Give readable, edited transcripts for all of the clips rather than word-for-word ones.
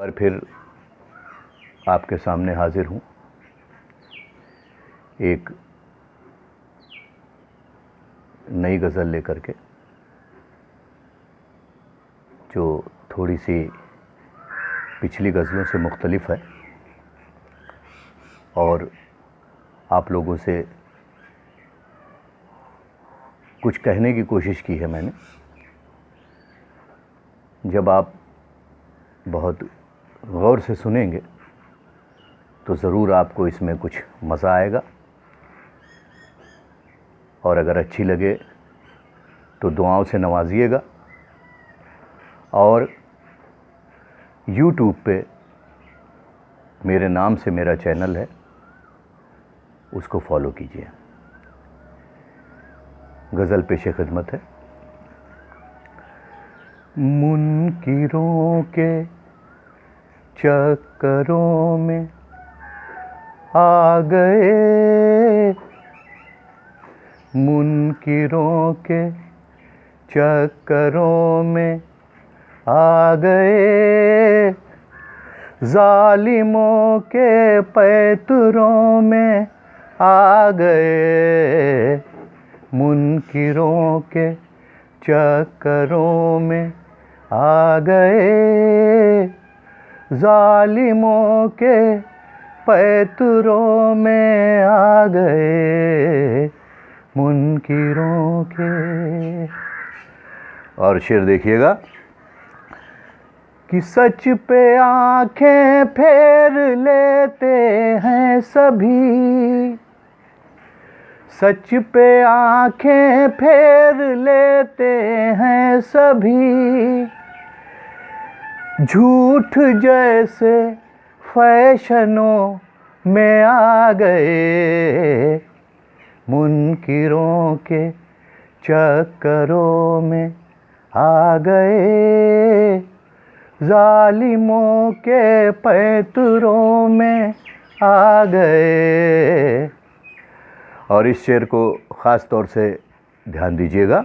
पर फिर आपके सामने हाजिर हूँ एक नई गज़ल लेकर के, जो थोड़ी सी पिछली गज़लों से मुख्तलिफ है और आप लोगों से कुछ कहने की कोशिश की है मैंने। जब आप बहुत गौर से सुनेंगे तो ज़रूर आपको इसमें कुछ मज़ा आएगा, और अगर अच्छी लगे तो दुआओं से नवाजिएगा और YouTube पे मेरे नाम से मेरा चैनल है, उसको फॉलो कीजिए। गज़ल पेशे खिदमत है। मुनकिरों के चक्करों में आ गए, मुनकिरों के चक्करों में आ गए, ज़ालिमों के पैतरों में आ गए, मुनकिरों के चक्करों में आ गए, ज़ालिमों के पैतरों में आ गए, मुनकिरों के। और शेर देखिएगा कि सच पे आंखें फेर लेते हैं सभी, सच पे आंखें फेर लेते हैं सभी, झूठ जैसे फैशनों में आ गए, मुनकिरों के चक्करों में आ गए, ज़ालिमों के पैतरों में आ गए। और इस शेर को ख़ास तौर से ध्यान दीजिएगा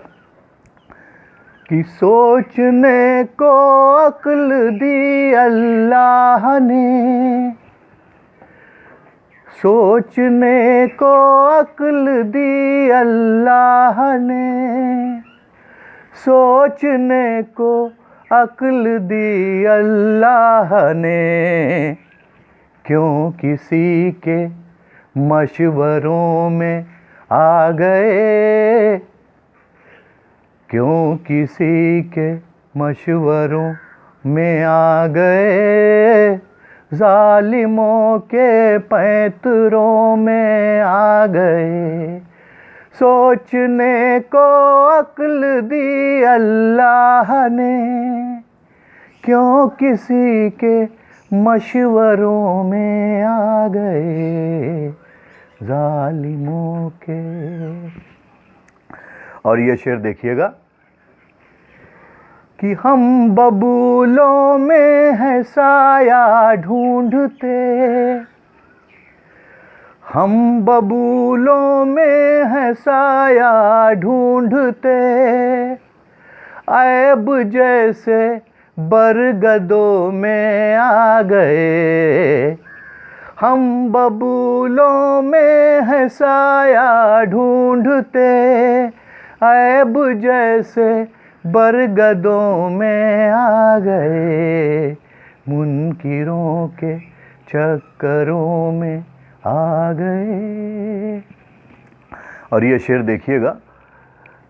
कि सोचने को अक्ल दी अल्लाह ने, सोचने को अक्ल दी अल्लाह ने, सोचने को अक्ल दी अल्लाह ने, क्यों किसी के मशवरों में आ गए, क्यों किसी के मशवरों में आ गए, ज़ालिमों के पैतरों में आ गए, सोचने को अक्ल दी अल्लाह ने, क्यों किसी के मशवरों में आ गए, ज़ालिमों के। और ये शेर देखिएगा कि हम बबूलों में है साया ढूंढते, हम बबूलों में है साया ढूंढते, ऐब जैसे बरगदों में आ गए, हम बबूलों में है साया ढूंढते, ऐब जैसे बरगदों में आ गए, मुनकिरों के चक्करों में आ गए। और ये शेर देखिएगा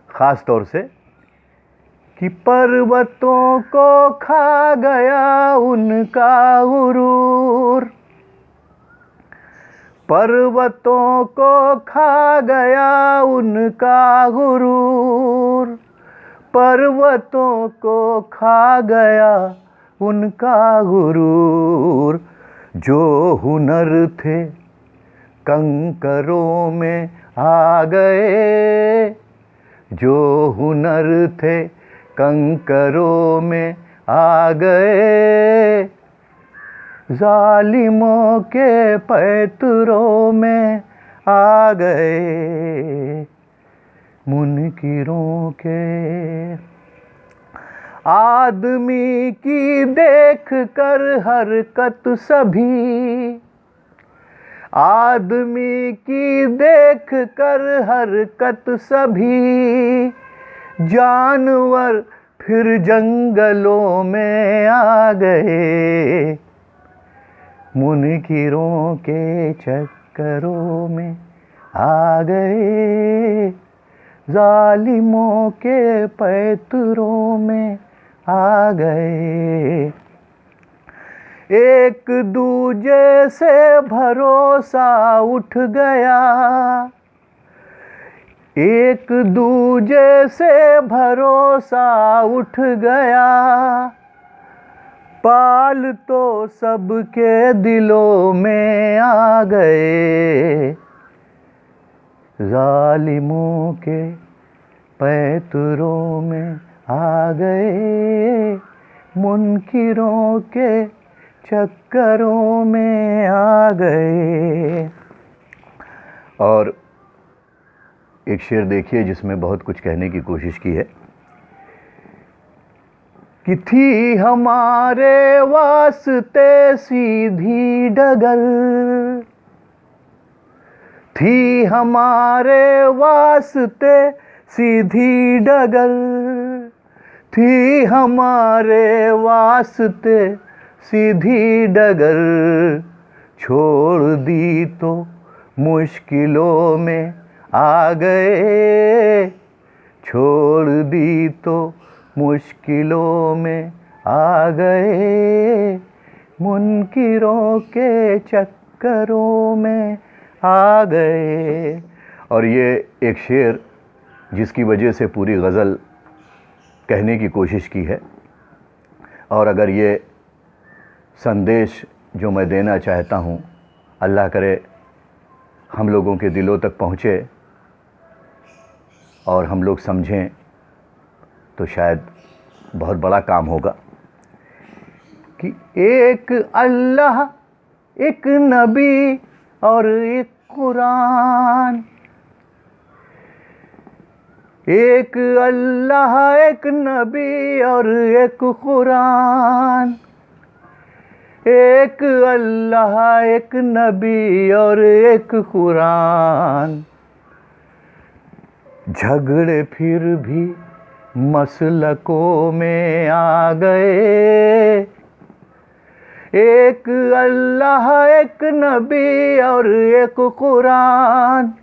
ख़ास तौर से कि पर्वतों को खा गया उनका गुरूर, पर्वतों को खा गया उनका गुरूर, पर्वतों को खा गया उनका गुरूर, जो हुनर थे कंकरों में आ गए, जो हुनर थे कंकरों में आ गए, ज़ालिमों के पैतरों में आ गए, मुनकिरों के। आदमी की देख कर हरकत सभी, आदमी की देख कर हरकत सभी, जानवर फिर जंगलों में आ गए, मुनकिरों के चक्करों में आ गए, जालिमों के पैतरों में आ गए। एक दूजे से भरोसा उठ गया, एक दूजे से भरोसा उठ गया, पाल तो सबके दिलों में आ गए, जालिमों के पैतरों में आ गए, मुनकिरों के चक्करों में आ गए। और एक शेर देखिए जिसमें बहुत कुछ कहने की कोशिश की है कि थी हमारे वास्ते सीधी डगर, थी हमारे वास्ते सीधी डगर, थी हमारे वास्ते सीधी डगर, छोड़ दी तो मुश्किलों में आ गए, छोड़ दी तो मुश्किलों में आ गए, मुनकिरों के चक्करों में आ गए। और ये एक शेर जिसकी वजह से पूरी गज़ल कहने की कोशिश की है। और अगर ये संदेश जो मैं देना चाहता हूँ अल्लाह करे हम लोगों के दिलों तक पहुँचे और हम लोग समझें तो शायद बहुत बड़ा काम होगा कि एक अल्लाह, एक नबी और एक कुरान, एक अल्लाह, एक नबी और एक कुरान, एक अल्लाह, एक नबी और एक कुरान, झगड़े फिर भी मसलकों में आ गए, एक अल्लाह, एक नबी और एक कुरान,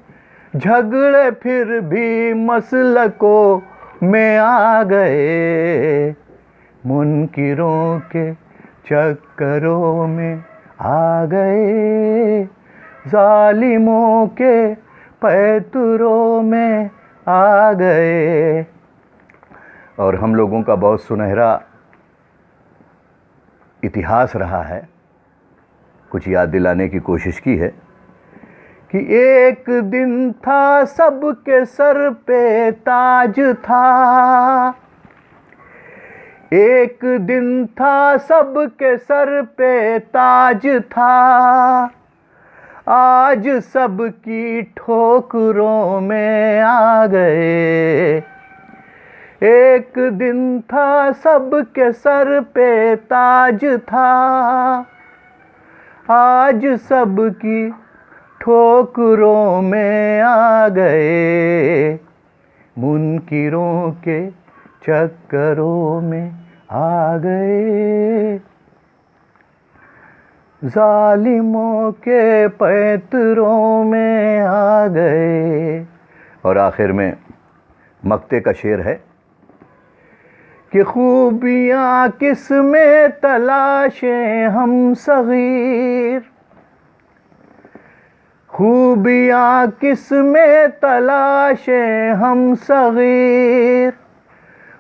झगड़े फिर भी मसलकों में आ गए, मुनकिरों के चक्करों में आ गए, जालिमों के पैतरों में आ गए। और हम लोगों का बहुत सुनहरा इतिहास रहा है, कुछ याद दिलाने की कोशिश की है कि एक दिन था सबके सर पे ताज था, एक दिन था सबके सर पे ताज था, आज सबकी ठोकरों में आ गए, एक दिन था सबके सर पे ताज था, आज सबकी ठोकरों में आ गए, मुनकिरों के चक्करों में आ गए, जालिमों के पैतरों में आ गए। और आखिर में मक्ते का शेर है कि खूबियाँ किस में तलाशें हम सगीर, खूबियाँ किस में तलाशें हम सगीर,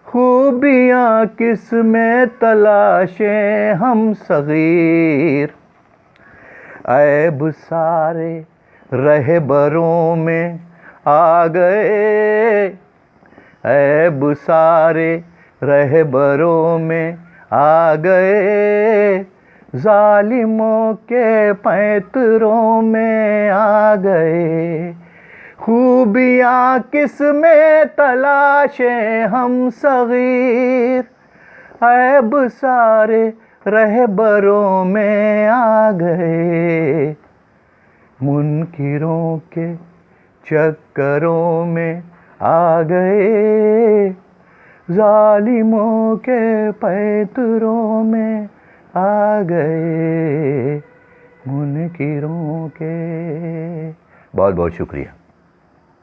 खूबियाँ किस में तलाशें हम सगीर, ऐब सारे रहबरों में आ गए, ऐब सारे रहबरों में आ गए, जालिमों के पैतरों में आ गए, खूबियाँ किस में तलाशें हम सगीर, ऐब सारे रहबरों में आ गए, मुनकिरों के चक्करों में आ गए, जालिमों के पैतरों में आ गए, मुनकिरों के। बहुत बहुत शुक्रिया।